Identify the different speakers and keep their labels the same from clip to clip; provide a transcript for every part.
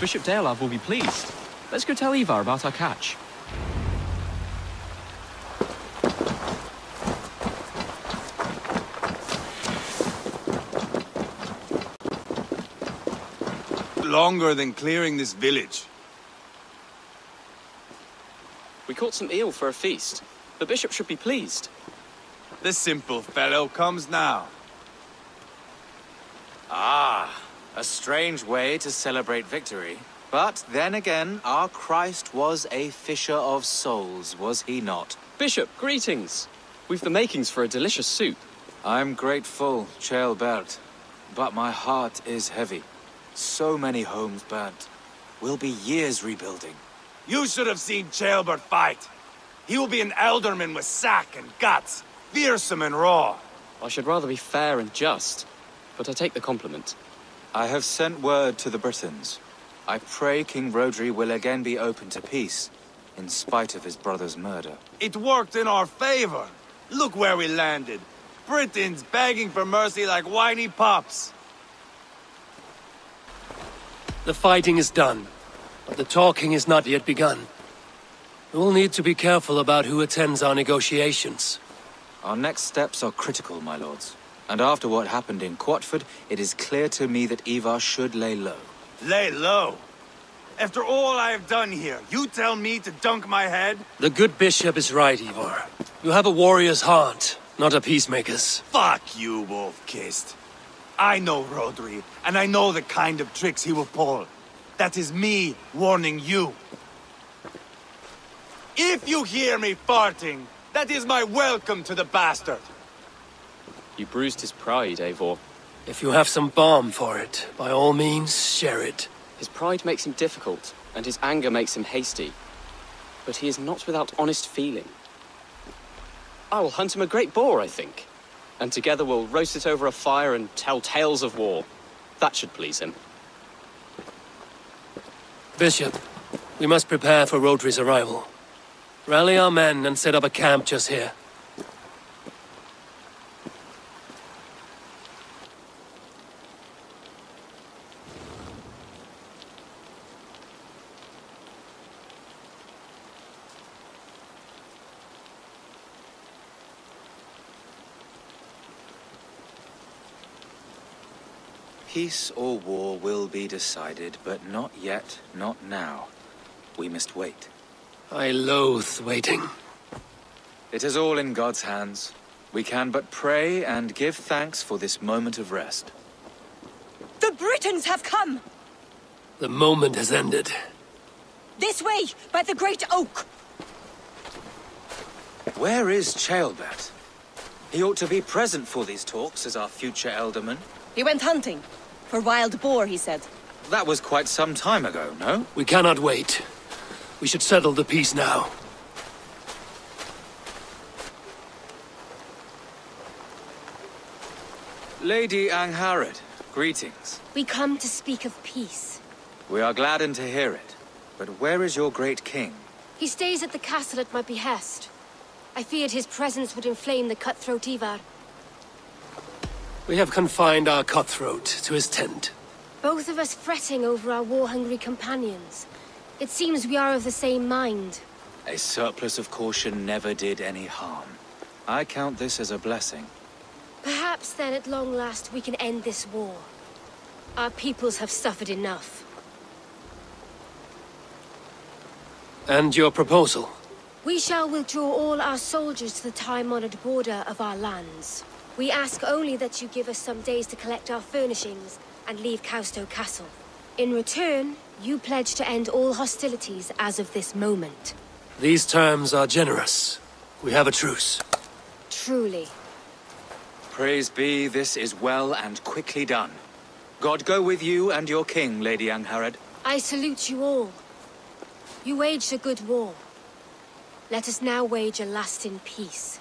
Speaker 1: Bishop Deolav will be pleased. Let's go tell Ivar about our catch.
Speaker 2: Longer than clearing this village.
Speaker 1: We caught some eel for a feast. The bishop should be pleased.
Speaker 2: The simple fellow comes now.
Speaker 3: Ah, a strange way to celebrate victory. But then again, our Christ was a fisher of souls, was he not?
Speaker 1: Bishop, greetings. We've the makings for a delicious soup.
Speaker 3: I'm grateful, Ceolbert, but my heart is heavy. So many homes burnt. We'll be years rebuilding.
Speaker 2: You should have seen Ceolbert fight. He will be an alderman with sack and guts, fearsome and raw.
Speaker 1: I should rather be fair and just, but I take the compliment.
Speaker 3: I have sent word to the Britons. I pray King Rhodri will again be open to peace, in spite of his brother's murder.
Speaker 2: It worked in our favor. Look where we landed. Britons begging for mercy like whiny pups.
Speaker 4: The fighting is done, but the talking is not yet begun. We'll need to be careful about who attends our negotiations.
Speaker 3: Our next steps are critical, my lords. And after what happened in Quatford, it is clear to me that Ivar should lay low.
Speaker 2: Lay low? After all I have done here, you tell me to dunk my head?
Speaker 4: The good bishop is right, Ivar. You have a warrior's heart, not a peacemaker's.
Speaker 2: Fuck you, Wolf-Kissed. I know Rhodri, and I know the kind of tricks he will pull. That is me warning you. If you hear me farting, that is my welcome to the bastard.
Speaker 1: You bruised his pride, Eivor.
Speaker 4: If you have some balm for it, by all means, share it.
Speaker 1: His pride makes him difficult, and his anger makes him hasty. But he is not without honest feeling. I will hunt him a great boar, I think. And together we'll roast it over a fire and tell tales of war. That should please him.
Speaker 4: Bishop, we must prepare for Rhodri's arrival. Rally our men and set up a camp just here.
Speaker 3: Peace or war will be decided, but not yet, not now. We must wait.
Speaker 4: I loathe waiting.
Speaker 3: It is all in God's hands. We can but pray and give thanks for this moment of rest.
Speaker 5: The Britons have come!
Speaker 4: The moment has ended.
Speaker 5: This way, by the Great Oak!
Speaker 3: Where is Ceolbert? He ought to be present for these talks as our future elderman.
Speaker 5: He went hunting. For wild boar, he said.
Speaker 3: That was quite some time ago, no?
Speaker 4: We cannot wait. We should settle the peace now.
Speaker 3: Lady Angharad, greetings.
Speaker 6: We come to speak of peace.
Speaker 3: We are gladdened to hear it. But where is your great king?
Speaker 6: He stays at the castle at my behest. I feared his presence would inflame the cutthroat Ivar.
Speaker 4: We have confined our cutthroat to his tent.
Speaker 6: Both of us fretting over our war-hungry companions. It seems we are of the same mind.
Speaker 3: A surplus of caution never did any harm. I count this as a blessing.
Speaker 6: Perhaps then at long last we can end this war. Our peoples have suffered enough.
Speaker 4: And your proposal?
Speaker 6: We shall withdraw all our soldiers to the time-honored border of our lands. We ask only that you give us some days to collect our furnishings and leave Causto Castle. In return, you pledge to end all hostilities as of this moment.
Speaker 4: These terms are generous. We have a truce.
Speaker 6: Truly.
Speaker 3: Praise be, this is well and quickly done. God go with you and your king, Lady Angharad.
Speaker 6: I salute you all. You waged a good war. Let us now wage a lasting peace.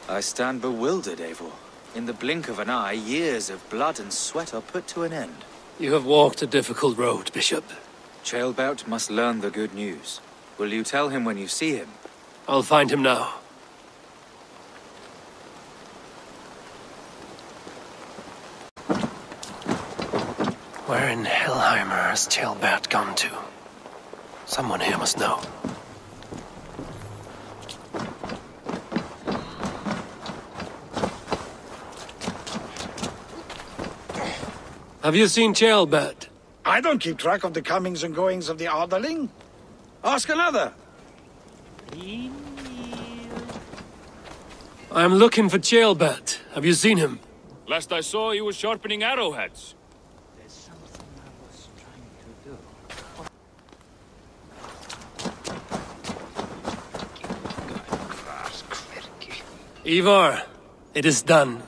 Speaker 3: I stand bewildered, Eivor. In the blink of an eye, years of blood and sweat are put to an end.
Speaker 4: You have walked a difficult road, Bishop.
Speaker 3: Ceolbert must learn the good news. Will you tell him when you see him?
Speaker 4: I'll find him now. Where in Hellheimer has Tailbat gone to? Someone here must know. Have you seen Tailbat?
Speaker 7: I don't keep track of the comings and goings of the Arderling. Ask another.
Speaker 4: I'm looking for Tailbat. Have you seen him?
Speaker 8: Last I saw, he was sharpening arrowheads.
Speaker 4: Ivar, it is done.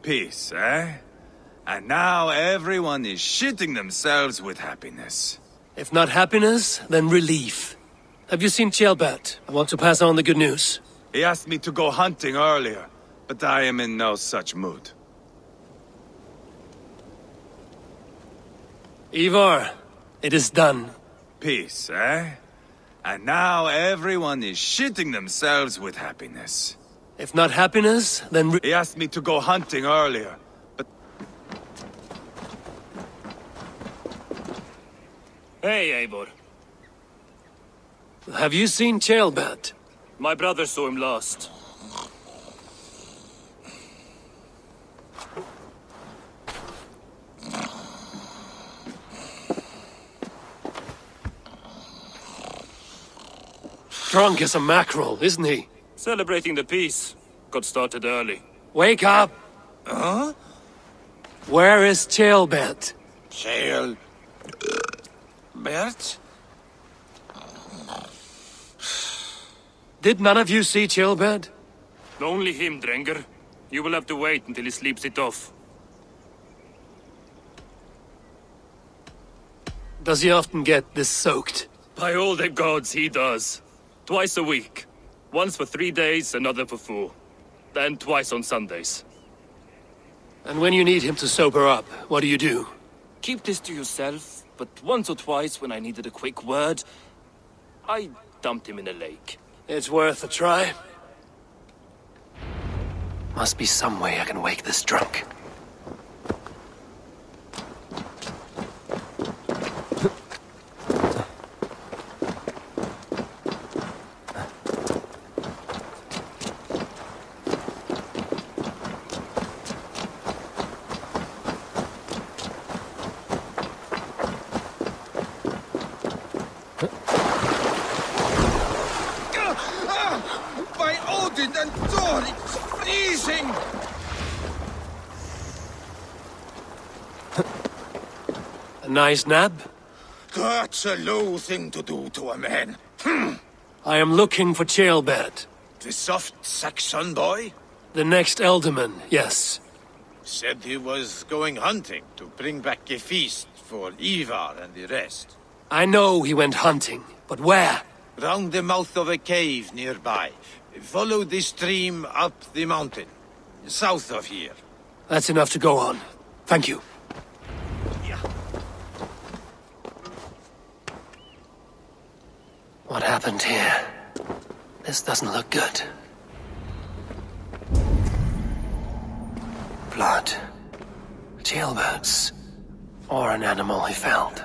Speaker 2: Peace, eh? And now everyone is shitting themselves with happiness.
Speaker 4: If not happiness, then relief. Have you seen Tailbat? I want to pass on the good news.
Speaker 2: He asked me to go hunting earlier, but I am in no such mood.
Speaker 4: Ivar, it is done.
Speaker 2: Peace, eh? And now everyone is shitting themselves with happiness.
Speaker 4: If not happiness, then
Speaker 2: He asked me to go hunting earlier, but...
Speaker 8: Hey, Eivor.
Speaker 4: have you seen Tailbat?
Speaker 8: My brother saw him last.
Speaker 4: Drunk as a mackerel, isn't he?
Speaker 8: Celebrating the peace. Got started early.
Speaker 4: Wake up!
Speaker 7: Huh?
Speaker 4: Where is Tailbat?
Speaker 7: Tail... Bert?
Speaker 4: Did none of you see Tailbat?
Speaker 8: Only him, Drenger. You will have to wait until he sleeps it off.
Speaker 4: Does he often get this soaked?
Speaker 8: By all the gods, he does. Twice a week. Once for 3 days, another for 4. Then twice on Sundays.
Speaker 4: And when you need him to sober up, what do you do?
Speaker 8: Keep this to yourself, but once or twice when I needed a quick word, I dumped him in a lake.
Speaker 4: It's worth a try. Must be some way I can wake this drunk.
Speaker 7: By Odin and Thor, it's freezing!
Speaker 4: A nice nap?
Speaker 7: That's a low thing to do to a man.
Speaker 4: I am looking for Tailbat.
Speaker 7: The soft Saxon boy
Speaker 4: The next Elderman, yes.
Speaker 7: said he was going hunting to bring back a feast for Ivar and the rest.
Speaker 4: I know he went hunting, but where?
Speaker 7: Round the mouth of a cave nearby. Follow the stream up the mountain. South of here.
Speaker 4: That's enough to go on. Thank you. What happened here? This doesn't look good. Blood. Tailbirds. Or an animal he found.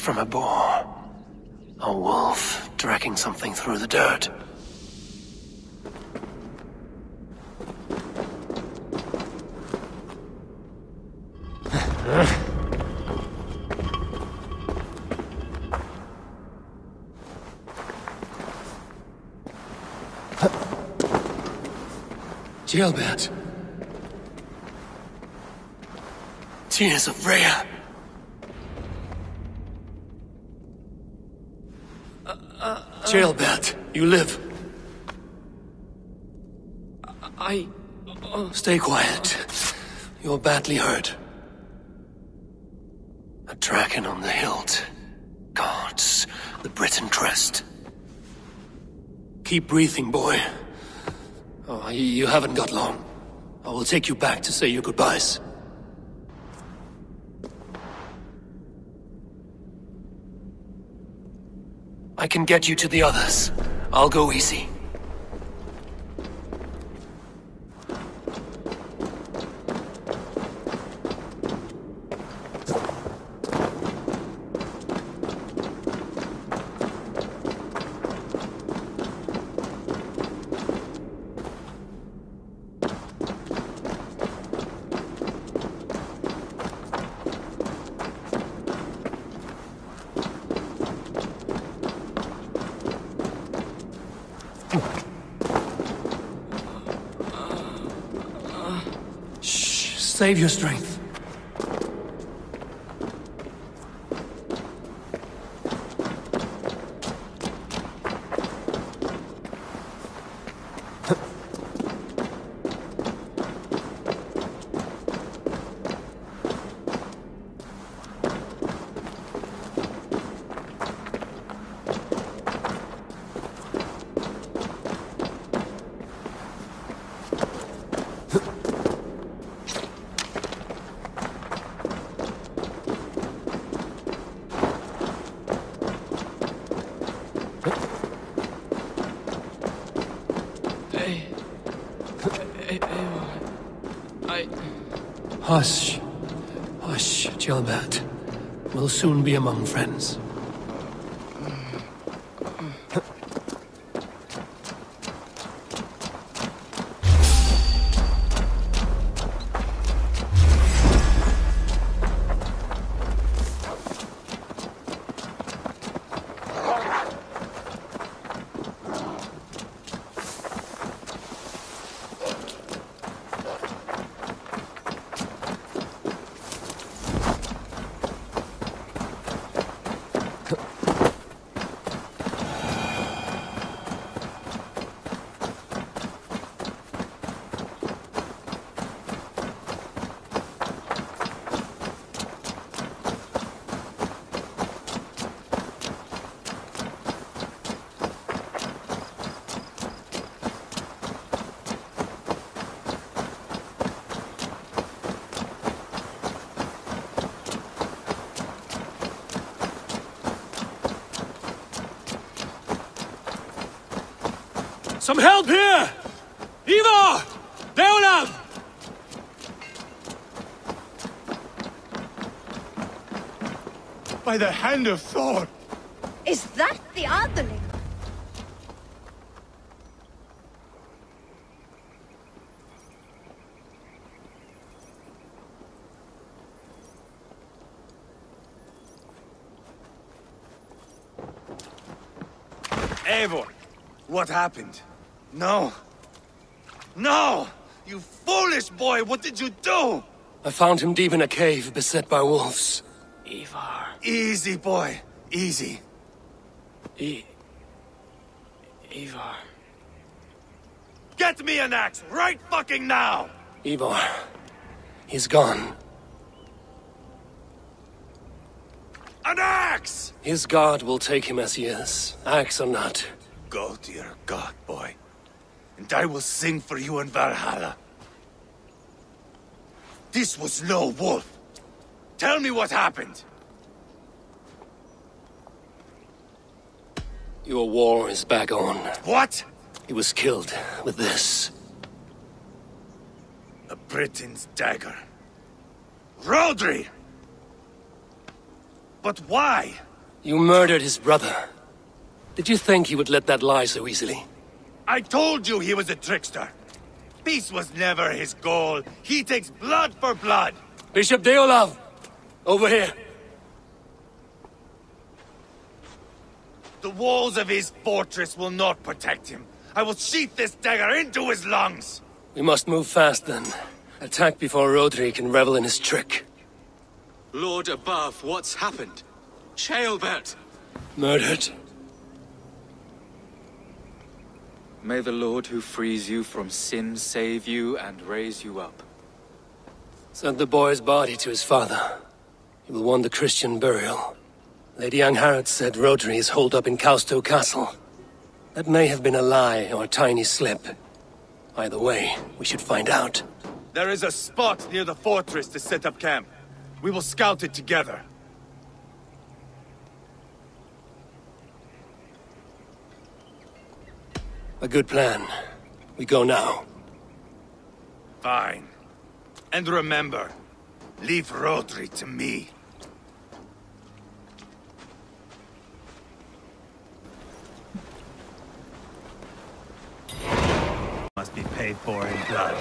Speaker 4: from a boar. A wolf dragging something through the dirt. Gilbert. Tears of Rhea. Gilbert, you live. Stay quiet. You're badly hurt. A dragon on the hilt. Guards the Britain crest. Keep breathing, boy. Oh, you haven't got long. I will take you back to say your goodbyes. I can get you to the others. I'll go easy. Save your strength. Hush. Hush, Gilbert. We'll soon be among friends. Some help here! Ivar! Beolan!
Speaker 2: By the hand of Thor!
Speaker 5: Is that the Atheling?
Speaker 2: Eivor! What happened? No! No! You foolish boy! What did you do?
Speaker 4: I found him deep in a cave, beset by wolves.
Speaker 1: Ivar.
Speaker 2: Easy, boy. Easy.
Speaker 1: Ivar.
Speaker 2: Get me an axe right fucking now!
Speaker 4: Ivar. He's gone.
Speaker 2: An axe!
Speaker 4: His god will take him as he is, axe or not.
Speaker 2: Go to your god, boy. And I will sing for you in Valhalla. This was no wolf. Tell me what happened.
Speaker 4: Your war is back on.
Speaker 2: What?
Speaker 4: He was killed with this.
Speaker 2: A Britain's dagger. Rodri! But why?
Speaker 4: You murdered his brother. Did you think he would let that lie so easily?
Speaker 2: I told you he was a trickster. Peace was never his goal. He takes blood for blood.
Speaker 4: Bishop Deolav! Over here.
Speaker 2: The walls of his fortress will not protect him. I will sheath this dagger into his lungs.
Speaker 4: We must move fast then. Attack before Rodri can revel in his trick.
Speaker 3: Lord above, what's happened? Ceolbert!
Speaker 4: Murdered.
Speaker 3: May the Lord who frees you from sin save you and raise you up.
Speaker 4: Send the boy's body to his father. He will want the Christian burial. Lady Angharad said Rodri is holed up in Causto Castle. That may have been a lie or a tiny slip. Either way, we should find out.
Speaker 2: There is a spot near the fortress to set up camp. We will scout it together.
Speaker 4: A good plan. We go now.
Speaker 2: Fine. And remember, leave Rodri to me. Must be paid for in blood.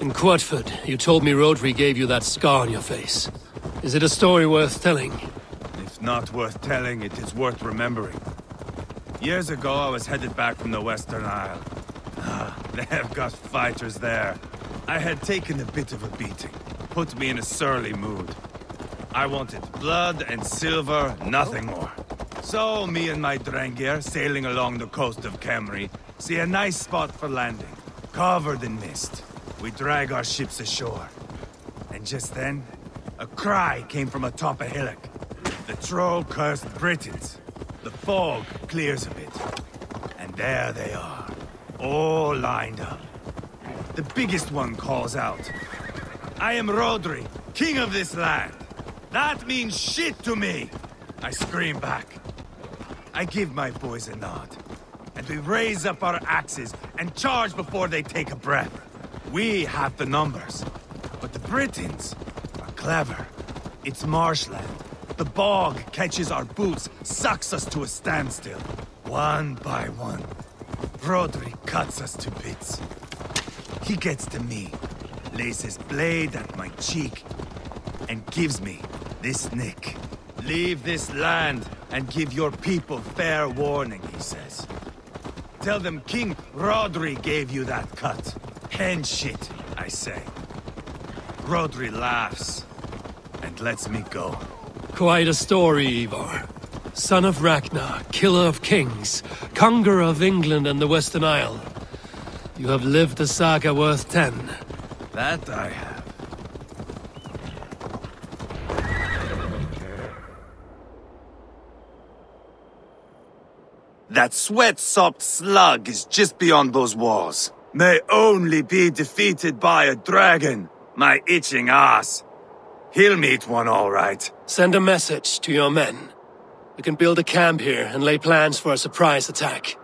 Speaker 4: In Quatford, you told me Rodri gave you that scar on your face. Is it a story worth telling?
Speaker 2: If not worth telling, it is worth remembering. Years ago, I was headed back from the Western Isle. They have got fighters there. I had taken a bit of a beating. Put me in a surly mood. I wanted blood and silver, nothing more. So, me and my Drengir, sailing along the coast of Khemri, see a nice spot for landing, covered in mist. We drag our ships ashore. And just then, a cry came from atop a hillock. The troll-cursed Britons. The fog clears a bit. And there they are, all lined up. The biggest one calls out, "I am Rodri, king of this land. That means shit to me!" I scream back. I give my boys a nod. And we raise up our axes and charge before they take a breath. We have the numbers. But the Britons are clever. It's marshland. The bog catches our boots, sucks us to a standstill. One by one, Rodri cuts us to bits. He gets to me, lays his blade at my cheek, and gives me this nick. "Leave this land and give your people fair warning," he says. "Tell them King Rodri gave you that cut." "Hen shit," I say. Rodri laughs and lets me go.
Speaker 4: Quite a story, Ivar. Son of Ragnar, killer of kings, conqueror of England and the Western Isle. You have lived a saga worth 10.
Speaker 2: That I have. That sweat-sopped slug is just beyond those walls. May only be defeated by a dragon, my itching ass. He'll meet one all right.
Speaker 4: Send a message to your men. We can build a camp here and lay plans for a surprise attack.